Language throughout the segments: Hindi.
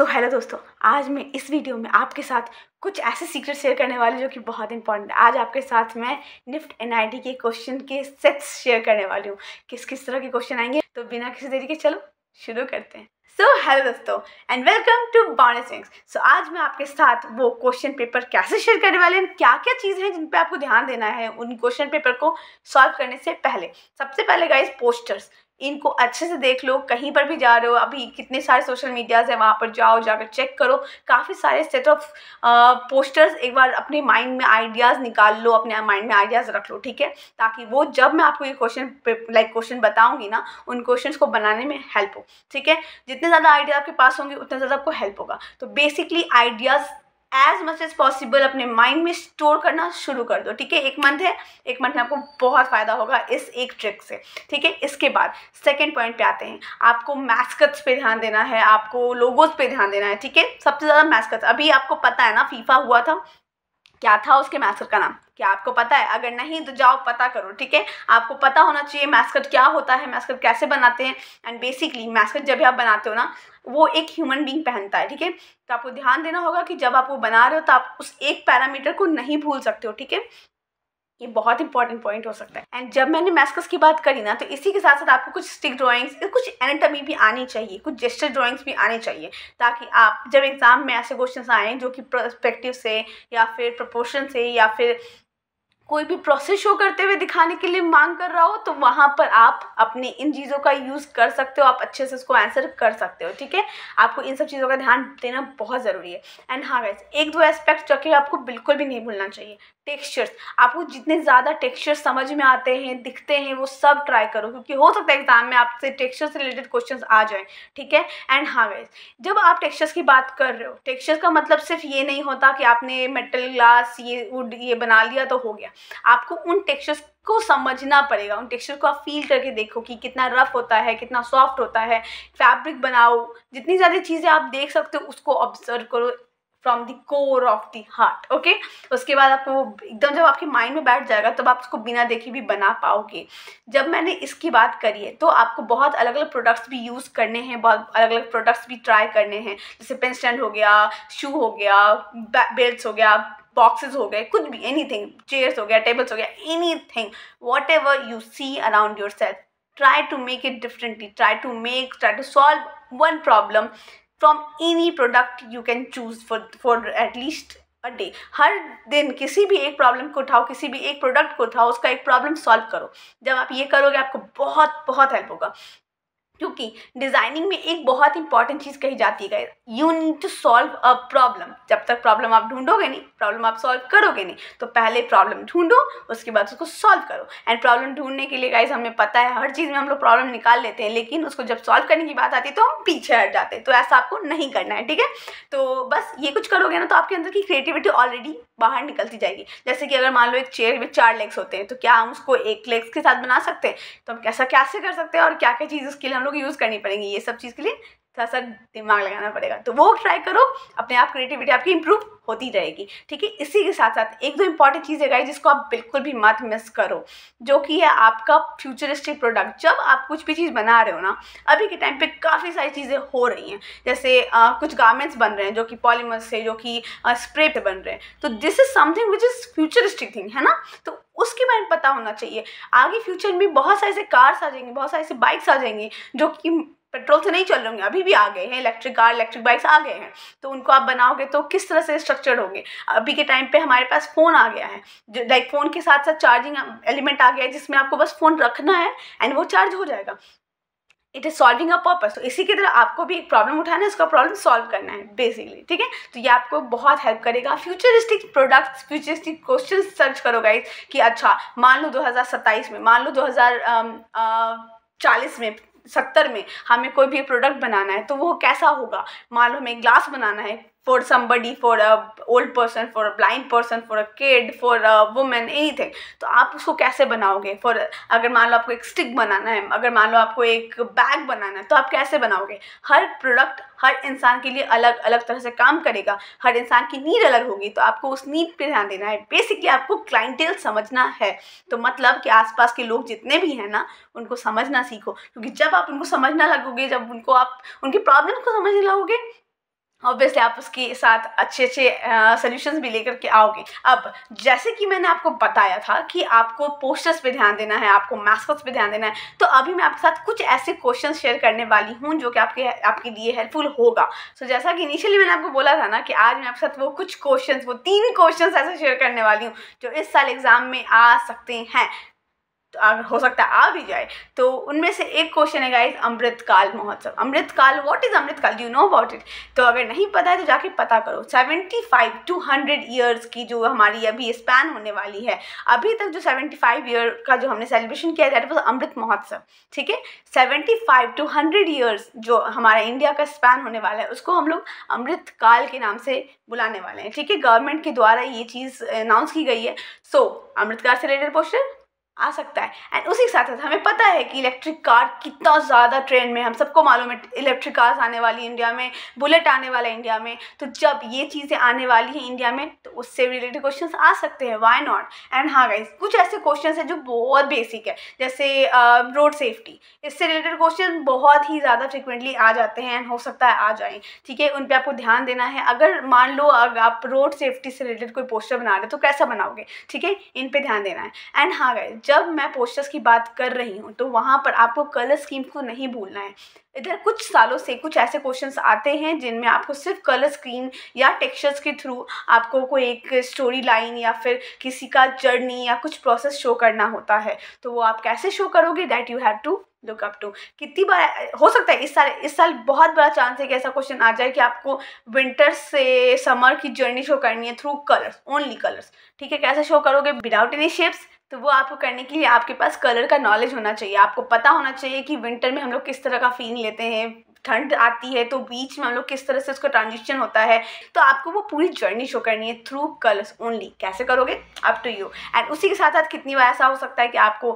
हेलो दोस्तों, आज मैं इस वीडियो में आपके साथ कुछ ऐसे सीक्रेट शेयर करने वाली जो कि बहुत इंपॉर्टेंट है। आज आपके साथ मैं निफ्ट एनआईटी के क्वेश्चन के सेट्स शेयर करने वाली हूँ। किस किस तरह के क्वेश्चन आएंगे, तो बिना किसी देरी के चलो शुरू करते हैं। हेलो दोस्तों and welcome to bonus wings. आज मैं आपके साथ वो क्वेश्चन पेपर कैसे शेयर करने वाले हैं, क्या क्या चीज़ें हैं जिन पे आपको ध्यान देना है उन क्वेश्चन पेपर को सॉल्व करने से पहले। सबसे पहले गाइस, पोस्टर्स, इनको अच्छे से देख लो। कहीं पर भी जा रहे हो, अभी कितने सारे सोशल मीडियाज़ है, वहाँ पर जाकर चेक करो। काफ़ी सारे सेट ऑफ पोस्टर्स, एक बार अपने माइंड में आइडियाज़ निकाल लो, अपने माइंड में आइडियाज़ रख लो, ठीक है, ताकि वो जब मैं आपको ये क्वेश्चन बताऊंगी ना, उन क्वेश्चंस को बनाने में हेल्प हो, ठीक है। जितने ज़्यादा आइडिया आपके पास होंगे उतना ज़्यादा आपको हेल्प होगा। तो basically ideas as much as possible अपने माइंड में स्टोर करना शुरू कर दो, ठीक है। एक मंथ में आपको बहुत फ़ायदा होगा इस एक ट्रिक से, ठीक है। इसके बाद सेकंड पॉइंट पे आते हैं। आपको मैस्कट्स पे ध्यान देना है, आपको लोगोज पे ध्यान देना है, ठीक है। सबसे ज़्यादा मैस्कट्स, अभी आपको पता है ना फीफा हुआ था, क्या था उसके मैस्कट का नाम, क्या आपको पता है? अगर नहीं तो जाओ पता करो, ठीक है। आपको पता होना चाहिए मैस्कट क्या होता है, मैस्कट कैसे बनाते हैं। एंड बेसिकली मैस्कट जब भी आप बनाते हो ना, वो एक ह्यूमन बीइंग पहनता है, ठीक है। तो आपको ध्यान देना होगा कि जब आप वो बना रहे हो तो आप उस एक पैरामीटर को नहीं भूल सकते हो, ठीक है। ये बहुत इंपॉर्टेंट पॉइंट हो सकता है। एंड जब मैंने मैस्कट्स की बात करी ना, तो इसी के साथ साथ आपको कुछ स्टिक ड्राइंग्स, कुछ एनाटॉमी भी आनी चाहिए, कुछ जेस्चर ड्राइंग्स भी आनी चाहिए, ताकि आप जब एग्जाम में ऐसे क्वेश्चंस आए जो कि पर्सपेक्टिव से या फिर प्रोपोर्शन से या फिर कोई भी प्रोसेस शो करते हुए दिखाने के लिए मांग कर रहा हो, तो वहाँ पर आप अपने इन चीज़ों का यूज़ कर सकते हो, आप अच्छे से उसको आंसर कर सकते हो, ठीक है। आपको इन सब चीज़ों का ध्यान देना बहुत ज़रूरी है। एंड हाँ गाइस, एक दो एस्पेक्ट जो कि आपको बिल्कुल भी नहीं भूलना चाहिए। टेक्सचर्स, आपको जितने ज़्यादा टेक्सचर्स समझ में आते हैं, दिखते हैं, वो सब ट्राई करो, क्योंकि हो सकता है एग्जाम में आपसे टेक्सचर से रिलेटेड क्वेश्चंस आ जाए, ठीक है। एंड हाँ गाइस, जब आप टेक्सचर्स की बात कर रहे हो, टेक्सचर्स का मतलब सिर्फ ये नहीं होता कि आपने मेटल, ग्लास, ये वुड ये बना लिया तो हो गया। आपको उन टेक्सचर्स को समझना पड़ेगा, उन टेक्सचर को आप फील करके देखो कि कितना रफ होता है, कितना सॉफ्ट होता है। फैब्रिक बनाओ, जितनी ज़्यादा चीज़ें आप देख सकते हो उसको ऑब्जर्व करो from the core of the heart, okay. उसके बाद आपको एकदम जब आपके माइंड में बैठ जाएगा तब आप उसको बिना देखे भी बना पाओगे। जब मैंने इसकी बात करी है तो आपको बहुत अलग अलग प्रोडक्ट्स भी यूज़ करने हैं, बहुत अलग अलग प्रोडक्ट्स भी ट्राई करने हैं, जैसे पेन स्टैंड हो गया, शू हो गया, बेल्ट्स हो गया, बॉक्सेस हो गए, कुछ भी, एनीथिंग, चेयर्स हो गया, टेबल्स हो गया, anything, whatever you see around yourself, try to make it differently, try to solve one problem from any product you can choose for at least a day। हर दिन किसी भी एक प्रॉब्लम को उठाओ, किसी भी एक प्रोडक्ट को उठाओ, उसका एक प्रॉब्लम सॉल्व करो। जब आप ये करोगे आपको बहुत बहुत हेल्प होगा, क्योंकि डिज़ाइनिंग में एक बहुत इंपॉर्टेंट चीज़ कही जाती है, you need to solve a problem. जब तक प्रॉब्लम आप ढूंढोगे नहीं, प्रॉब्लम आप सॉल्व करोगे नहीं, तो पहले प्रॉब्लम ढूंढो, उसके बाद उसको सॉल्व करो। एंड प्रॉब्लम ढूंढने के लिए गाइस हमें पता है हर चीज़ में हम लोग प्रॉब्लम निकाल लेते हैं, लेकिन उसको जब सॉल्व करने की बात आती है तो हम पीछे हट जाते हैं। तो ऐसा आपको नहीं करना है, ठीक है। तो बस ये कुछ करोगे ना तो आपके अंदर की क्रिएटिविटी ऑलरेडी बाहर निकलती जाएगी। जैसे कि अगर मान लो एक चेयर में 4 लेग्स होते हैं, तो क्या हम उसको एक लेग्स के साथ बना सकते हैं? तो हम कैसे कर सकते हैं और क्या क्या चीज़ उसके लिए हम लोग यूज़ करनी पड़ेंगी, ये सब चीज़ के लिए थोड़ा सा दिमाग लगाना पड़ेगा। तो वो ट्राई करो, अपने आप क्रिएटिविटी आपकी इंप्रूव होती रहेगी, ठीक है। इसी के साथ साथ एक दो इंपॉर्टेंट चीज़ें गाइस जिसको आप बिल्कुल भी मत मिस करो, जो कि है आपका फ्यूचरिस्टिक प्रोडक्ट। जब आप कुछ भी चीज़ बना रहे हो ना, अभी के टाइम पे काफ़ी सारी चीज़ें हो रही हैं, जैसे कुछ गारमेंट्स बन रहे हैं जो कि पॉलीमर से, जो कि स्प्रे पे बन रहे हैं। तो this is something which is futuristic thing, है ना। तो उसके बारे में पता होना चाहिए। आगे फ्यूचर में बहुत सारे से कार्स आ जाएंगे, बहुत सारे से बाइक्स आ जाएंगी जो कि पेट्रोल से नहीं चल रहे होंगे, अभी भी आ गए हैं, इलेक्ट्रिक कार, इलेक्ट्रिक बाइक्स आ गए हैं। तो उनको आप बनाओगे तो किस तरह से स्ट्रक्चर्ड होंगे। अभी के टाइम पे हमारे पास फ़ोन आ गया है, जो लाइक फ़ोन के साथ साथ चार्जिंग एलिमेंट आ गया है, जिसमें आपको बस फ़ोन रखना है एंड वो चार्ज हो जाएगा। It is solving a purpose. तो इसी की तरह आपको भी एक प्रॉब्लम उठाना है, उसका प्रॉब्लम सॉल्व करना है बेसिकली, ठीक है। तो ये आपको बहुत हेल्प करेगा। Futuristic products, futuristic question search करो गाइस कि अच्छा मान लो 2027 में, मान लो 2040 में, 70 में हमें कोई भी प्रोडक्ट बनाना है तो वो कैसा होगा। मान लो हमें ग्लास बनाना है for somebody, for a old person, for a blind person, for a kid, for a women, anything. तो आप उसको कैसे बनाओगे। फॉर अगर मान लो आपको एक स्टिक बनाना है, अगर मान लो आपको एक बैग बनाना है, तो आप कैसे बनाओगे। हर प्रोडक्ट हर इंसान के लिए अलग अलग तरह से काम करेगा, हर इंसान की नीड अलग होगी, तो आपको उस नीड पे ध्यान देना है। बेसिकली आपको क्लाइंटेल समझना है। तो मतलब कि आसपास के लोग जितने भी हैं ना, उनको समझना सीखो, क्योंकि जब आप उनको समझना लगोगे, जब उनको आप उनकी प्रॉब्लम को समझने लगोगे, ऑब्वियसली आप उसके साथ अच्छे सोल्यूशंस भी लेकर के आओगे। अब जैसे कि मैंने आपको बताया था कि आपको पोस्टर्स पे ध्यान देना है, आपको मैस्कॉट्स पे ध्यान देना है, तो अभी मैं आपके साथ कुछ ऐसे क्वेश्चन शेयर करने वाली हूँ जो कि आपके लिए हेल्पफुल होगा। सो जैसा कि इनिशियली मैंने आपको बोला था ना कि आज मैं आपके साथ वो 3 क्वेश्चन ऐसे शेयर करने वाली हूँ जो इस साल एग्जाम में आ सकते हैं, तो अगर हो सकता है आ भी जाए। तो उनमें से एक क्वेश्चन है guys, Amritkaal Mahotsav. Amritkaal, what is Amritkaal, do you know about it? तो अगर नहीं पता है तो जाके पता करो। 75 to 100 ईयर्स की जो हमारी अभी स्पैन होने वाली है, अभी तक जो 75 ईयर का जो हमने सेलिब्रेशन किया दैट वाज अमृत महोत्सव, ठीक है। 75 to 100 ईयर्स जो हमारा इंडिया का स्पैन होने वाला है उसको हम लोग अमृतकाल के नाम से बुलाने वाले हैं, ठीक है। गवर्नमेंट के द्वारा ये चीज़ अनाउंस की गई है। सो अमृतकाल से रिलेटेड क्वेश्चन आ सकता है। एंड उसी के साथ साथ हमें पता है कि इलेक्ट्रिक कार कितना ज़्यादा ट्रेंड में, हम सबको मालूम है इलेक्ट्रिक कार्स आने वाली इंडिया में, बुलेट आने वाला है इंडिया में। तो जब ये चीज़ें आने वाली हैं इंडिया में तो उससे रिलेटेड क्वेश्चंस आ सकते हैं, व्हाई नॉट। एंड हाँ गाइस, कुछ ऐसे क्वेश्चंस हैं जो बहुत बेसिक है, जैसे रोड सेफ्टी, इससे रिलेटेड क्वेश्चन बहुत ही ज़्यादा फ्रिक्वेंटली आ जाते हैं एंड हो सकता है आ जाएँ, ठीक है। उन पर आपको ध्यान देना है। अगर मान लो अगर आप रोड सेफ्टी से रिलेटेड कोई पोस्टर बना रहे हो तो कैसा बनाओगे, ठीक है, इन पर ध्यान देना है। एंड हाँ गाइस, जब मैं पोस्टर्स की बात कर रही हूँ तो वहाँ पर आपको कलर स्कीम को नहीं भूलना है। इधर कुछ सालों से कुछ ऐसे क्वेश्चंस आते हैं जिनमें आपको सिर्फ कलर स्कीम या टेक्सचर्स के थ्रू आपको कोई एक स्टोरी लाइन या फिर किसी का जर्नी या कुछ प्रोसेस शो करना होता है। तो वो आप कैसे शो करोगे, that you have to look up to. कितनी बार हो सकता है इस साल बहुत बड़ा चांस है कि ऐसा क्वेश्चन आ जाए कि आपको विंटर से समर की जर्नी शो करनी है थ्रू कलर्स, ओनली कलर्स, ठीक है। कैसे शो करोगे, विदाउट एनी शेप्स? तो वो आपको करने के लिए आपके पास कलर का नॉलेज होना चाहिए। आपको पता होना चाहिए कि विंटर में हम लोग किस तरह का फीलिंग लेते हैं, ठंड आती है तो बीच में हम लोग किस तरह से उसका ट्रांजिशन होता है। तो आपको वो पूरी जर्नी शो करनी है थ्रू कलर्स ओनली। कैसे करोगे, अप टू यू। एंड उसी के साथ साथ कितनी बार ऐसा हो सकता है कि आपको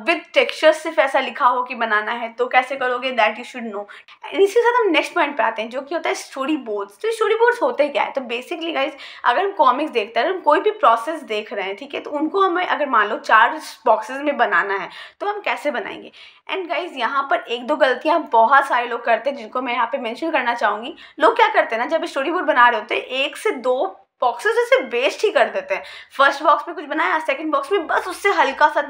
विद टेक्सचर्स सिर्फ ऐसा लिखा हो कि बनाना है, तो कैसे करोगे, that you should know. And इसी के साथ हम नेक्स्ट पॉइंट पे आते हैं जो कि होता है स्टोरी बोर्ड्स। तो स्टोरी बोर्ड्स होते क्या है? तो बेसिकली गाइज, अगर हम कॉमिक्स देखते हैं, अगर हम कोई भी प्रोसेस देख रहे हैं, ठीक है, तो उनको हमें अगर मान लो 4 बॉक्सेस में बनाना है तो हम कैसे बनाएंगे। एंड गाइज, यहाँ पर 1-2 गलतियाँ बहुत सारे लोग करते हैं जिनको मैं यहाँ पे मेंशन करना चाहूँगी। लोग क्या करते हैं ना, जब स्टोरी बोर्ड बना रहे होते हैं 1 से 2 बॉक्सेस जैसे वेस्ट ही कर देते हैं। फर्स्ट बॉक्स में कुछ बनाया, सेकंड बॉक्स में बस उससे हल्का सा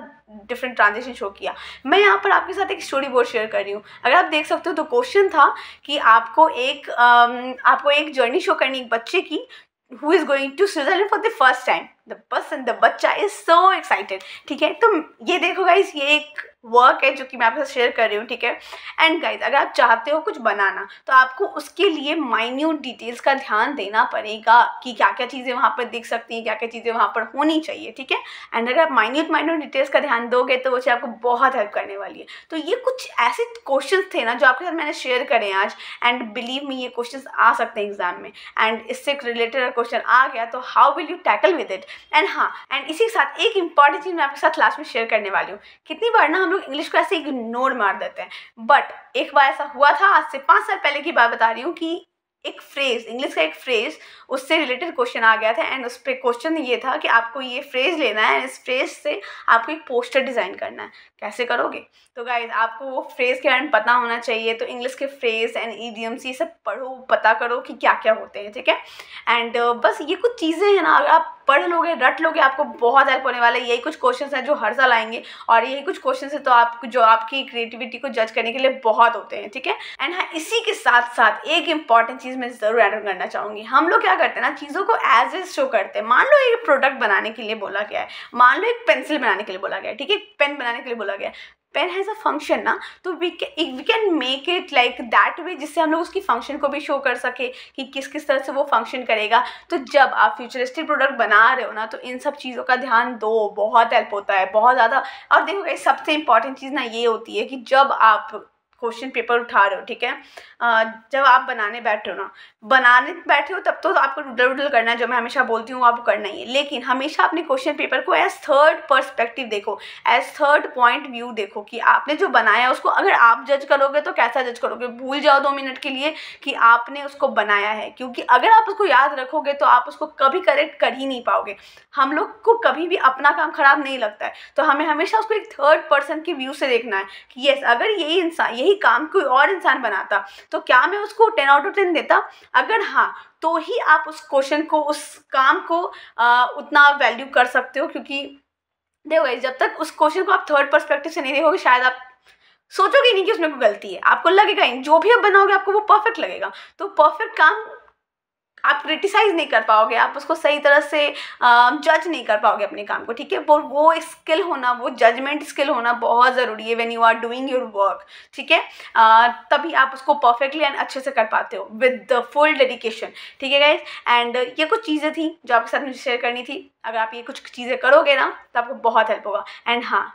डिफरेंट ट्रांजिशन शो किया। मैं यहाँ पर आपके साथ एक स्टोरी बोर्ड शेयर कर रही हूँ, अगर आप देख सकते हो। तो क्वेश्चन था कि आपको एक जर्नी शो करनी एक बच्चे की who is going to Switzerland for the first time. the बच्चा is so excited, ठीक है। तो ये देखो गाइस, ये एक वर्क है जो कि मैं आपके साथ शेयर कर रही हूँ, ठीक है। एंड गाइस, अगर आप चाहते हो कुछ बनाना तो आपको उसके लिए माइन्यूट डिटेल्स का ध्यान देना पड़ेगा कि क्या क्या चीज़ें वहाँ पर दिख सकती हैं, क्या क्या चीज़ें वहाँ पर होनी चाहिए, ठीक है। एंड अगर आप माइन्यूट डिटेल्स का ध्यान दोगे तो वो चीज़ आपको बहुत हेल्प करने वाली है। तो ये कुछ ऐसे क्वेश्चन थे ना जो आपके साथ मैंने शेयर करे आज। एंड बिलीव मी, ये क्वेश्चन आ सकते हैं एग्जाम में। एंड इससे रिलेटेड क्वेश्चन आ गया तो how will you tackle with it. And हाँ, एंड इसी के साथ एक इंपॉर्टेंट चीज़ मैं आपके साथ लास्ट में शेयर करने वाली हूँ। कितनी बार ना हम लोग इंग्लिश को ऐसे इग्नोर मार देते हैं, बट एक बार ऐसा हुआ था, आज से 5 साल पहले की बात बता रही हूँ, कि एक फ्रेज, इंग्लिश का एक फ्रेज, उससे रिलेटेड क्वेश्चन आ गया था। एंड उस पर क्वेश्चन ये था कि आपको ये फ्रेज लेना है, इस फ्रेज से आपको एक पोस्टर डिज़ाइन करना है। कैसे करोगे? तो गाइज, आपको वो फ्रेज के बारे में पता होना चाहिए। तो इंग्लिश के फ्रेज एंड इडियम्स ये सब पढ़ो, पता करो कि क्या क्या होते हैं, ठीक है। एंड बस ये कुछ चीज़ें हैं ना, अगर आप पढ़ लोगे, रट लोगे, आपको बहुत हेल्प होने वाला है। यही कुछ क्वेश्चन हैं जो हर साल आएंगे, और यही कुछ क्वेश्चन है तो आपको जो आपकी क्रिएटिविटी को जज करने के लिए बहुत होते हैं, ठीक है। एंड हाँ, इसी के साथ साथ एक इंपॉर्टेंट चीज़ मैं ज़रूर ऐड करना चाहूँगी। हम लोग क्या करते हैं ना, चीज़ों को एज इज शो करते हैं। मान लो एक प्रोडक्ट बनाने के लिए बोला गया है, मान लो एक पेंसिल बनाने के लिए बोला गया है, ठीक है, पेन बनाने के लिए बोला गया है। पेन हैज़ अ फंक्शन ना, तो we can make it like that way, जिससे हम लोग उसकी फंक्शन को भी शो कर सके कि किस किस तरह से वो फंक्शन करेगा। तो जब आप फ्यूचरिस्टिक प्रोडक्ट बना रहे हो ना, तो इन सब चीज़ों का ध्यान दो, बहुत हेल्प होता है, बहुत ज़्यादा। और देखो गाइस, सबसे इंपॉर्टेंट चीज़ ना ये होती है कि जब आप क्वेश्चन पेपर उठा रहे हो, ठीक है, जब आप बनाने बैठे हो तब तो आपको डूडल करना है, जो मैं हमेशा बोलती हूँ आपको करना ही है। लेकिन हमेशा अपने क्वेश्चन पेपर को एज थर्ड पर्सपेक्टिव देखो, एज थर्ड पॉइंट व्यू देखो कि आपने जो बनाया उसको अगर आप जज करोगे तो कैसा जज करोगे। भूल जाओ 2 मिनट के लिए कि आपने उसको बनाया है, क्योंकि अगर आप उसको याद रखोगे तो आप उसको कभी करेक्ट कर ही नहीं पाओगे। हम लोग को कभी भी अपना काम खराब नहीं लगता है, तो हमें हमेशा उसको एक थर्ड पर्सन के व्यू से देखना है कि यस, अगर यही यही काम कोई और इंसान बनाता तो क्या मैं उसको 10 आउट ऑफ 10 देता? अगर हाँ, तो ही आप उस क्वेश्चन को, उस काम को उतना वैल्यू कर सकते हो। क्योंकि देखो गाइस, जब तक उस क्वेश्चन को आप थर्ड पर्सपेक्टिव से नहीं देखोगे, शायद आप सोचोगे नहीं कि उसमें कोई गलती है, आपको लगेगा ही, जो भी आप बनाओगे आपको वो परफेक्ट लगेगा। तो परफेक्ट काम आप क्रिटिसाइज नहीं कर पाओगे, आप उसको सही तरह से जज नहीं कर पाओगे अपने काम को, ठीक है। वो स्किल होना, वो जजमेंट स्किल होना बहुत ज़रूरी है when you are doing your work, ठीक है। तभी आप उसको परफेक्टली एंड अच्छे से कर पाते हो विद द फुल डेडिकेशन, ठीक है गाइज। एंड ये कुछ चीज़ें थी जो आपके साथ मुझे शेयर करनी थी। अगर आप ये कुछ चीज़ें करोगे ना तो आपको बहुत हेल्प होगा। एंड हाँ,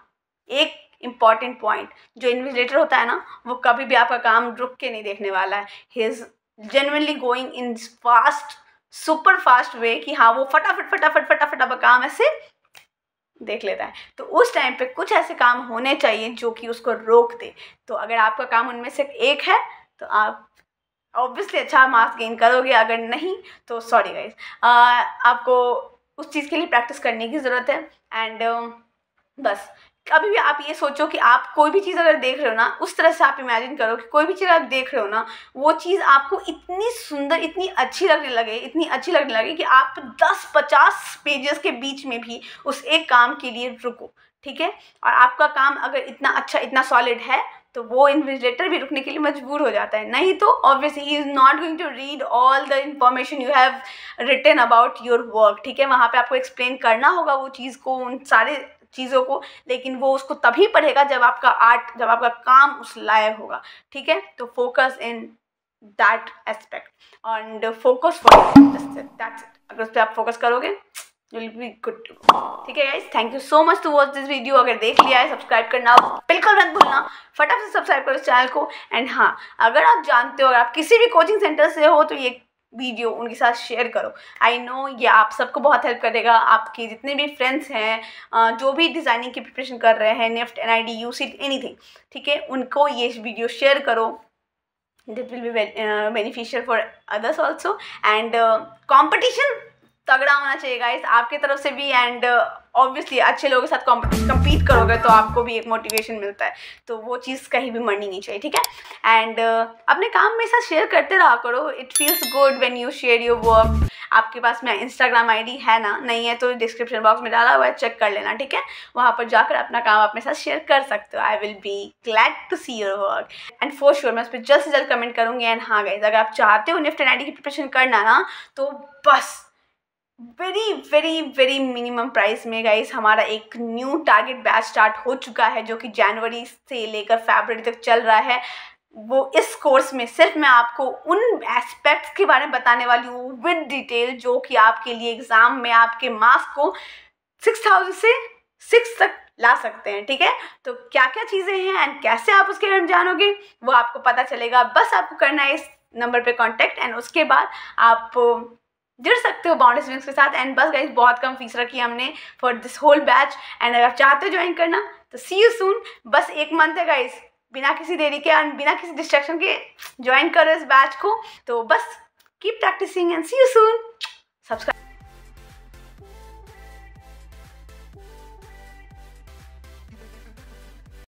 एक इम्पॉर्टेंट पॉइंट, जो इन्विजिलेटर होता है ना, वो कभी भी आपका काम रुक के नहीं देखने वाला है। He is genuinely going in fast, super fast way कि हाँ वो फटाफट आपका काम ऐसे देख लेता है। तो उस टाइम पे कुछ ऐसे काम होने चाहिए जो कि उसको रोक दे। तो अगर आपका काम उनमें से एक है तो आप ऑब्वियसली अच्छा मार्क्स गेन करोगे, अगर नहीं तो सॉरी गाइज, आपको उस चीज़ के लिए प्रैक्टिस करने की ज़रूरत है। एंड बस कभी भी आप ये सोचो कि आप कोई भी चीज़ अगर देख रहे हो ना, उस तरह से आप इमेजिन करो कि कोई भी चीज़ आप देख रहे हो ना, वो चीज़ आपको इतनी सुंदर, इतनी अच्छी लगने लगे कि आप 10-50 पेजेस के बीच में भी उस एक काम के लिए रुको, ठीक है। और आपका काम अगर इतना अच्छा, इतना सॉलिड है तो वो इन्विजिलेटर भी रुकने के लिए मजबूर हो जाता है। नहीं तो obviously he is not going to read all the information you have written about your work, ठीक है। वहाँ पे आपको एक्सप्लेन करना होगा वो चीज़ को, उन सारे चीज़ों को, लेकिन वो उसको तभी पढ़ेगा जब आपका आपका काम उस लायक होगा, ठीक है। तो focus in that aspect and focus for that's it. अगर उस पर आप फोकस करोगे will be good to go, ठीक है guys. Thank you so much to watch this video. अगर देख लिया है, सब्सक्राइब करना बिल्कुल मत भूलना, फटाफट से सब्सक्राइब करो इस चैनल को। एंड हाँ, अगर आप जानते हो, अगर आप किसी भी कोचिंग सेंटर से हो तो ये वीडियो उनके साथ शेयर करो। आई नो ये आप सबको बहुत हेल्प करेगा। आपके जितने भी फ्रेंड्स हैं जो भी डिज़ाइनिंग की प्रिपरेशन कर रहे हैं, निफ्ट, NID, UCET, एनीथिंग, ठीक है, उनको ये वीडियो शेयर करो। That will be beneficial for others also. And competition तगड़ा होना चाहिए गाइस आपकी तरफ से भी। एंड ऑब्वियसली अच्छे लोगों के साथ कम्पीट करोगे तो आपको भी एक मोटिवेशन मिलता है, तो वो चीज़ कहीं भी मरनी नहीं चाहिए, ठीक है। एंड अपने काम में साथ शेयर करते रहा करो। It feels good when you share your work. आपके पास में Instagram ID है ना? नहीं है तो डिस्क्रिप्शन बॉक्स में डाला हुआ है, चेक कर लेना, ठीक है। वहाँ पर जाकर अपना काम अपने साथ शेयर कर सकते हो। I will be glad to see your work and for sure मैं उस पर जल्द से जल्द कमेंट करूँगी। एंड हाँ गाइज, अगर आप चाहते हो निफ्ट NID की प्रिपरेशन करना ना, तो बस वेरी मिनिमम प्राइस में गाइस हमारा एक न्यू टारगेट बैच स्टार्ट हो चुका है, जो कि जनवरी से लेकर फरवरी तक चल रहा है। वो इस कोर्स में सिर्फ मैं आपको उन एस्पेक्ट्स के बारे में बताने वाली हूँ विद डिटेल, जो कि आपके लिए एग्ज़ाम में आपके मार्क्स को 6000 से 6 तक ला सकते हैं, ठीक है। तो क्या क्या चीज़ें हैं एंड कैसे आप उसके बारे में जानोगे वो आपको पता चलेगा। बस आपको करना है इस नंबर पे कांटेक्ट, एंड उसके बाद आप जुड़ सकते हो बाउंडेड स्विंग्स के साथ। एंड बस गाइस, बहुत कम फीस रखी है हमने for this whole batch. And अगर आप चाहते हो ज्वाइन करना तो सी यू सून। बस 1 मंथ है गाइस, बिना किसी देरी के एंड बिना किसी डिस्ट्रैक्शन के ज्वाइन करो इस बैच को। तो बस keep practicing and see you soon. Subscribe